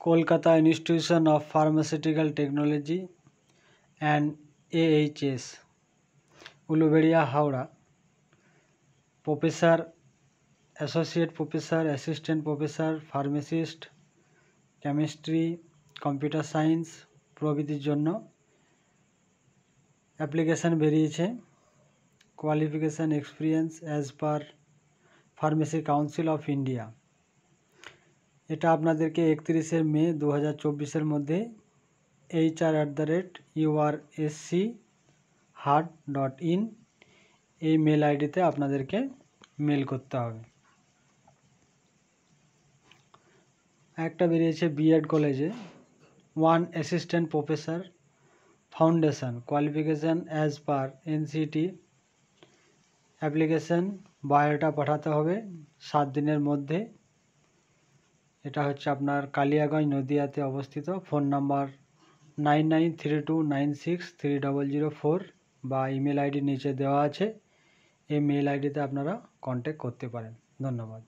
Kolkata institution of pharmaceutical technology and AHS, Uluberia, Howrah. Professor, associate professor, assistant professor, pharmacist, chemistry, computer science প্রভৃতির জন্য application বেরিয়েছে। Qualification, experience as per pharmacy council of India. এটা আপনাদেরকে 31শে মে 2024-এর মধ্যে hr@urschhart.in এই mail আইডিতে আপনাদেরকে মেল করতে হবে। একটা বেরিয়েছে বিএড কলেজে, 1 assistant professor foundation, qualification as per NCT। Application biodata পাঠাতে হবে 7 দিনের মধ্যে। এটা হচ্ছে আপনার কালিয়াগঞ্জ, নদিয়াতে অবস্থিত। ফোন নাম্বার 9932963004 বা ইমেল আইডি নিচে দেওয়া আছে। এই মেল আইডিতে আপনারা কন্ট্যাক্ট করতে পারেন। ধন্যবাদ।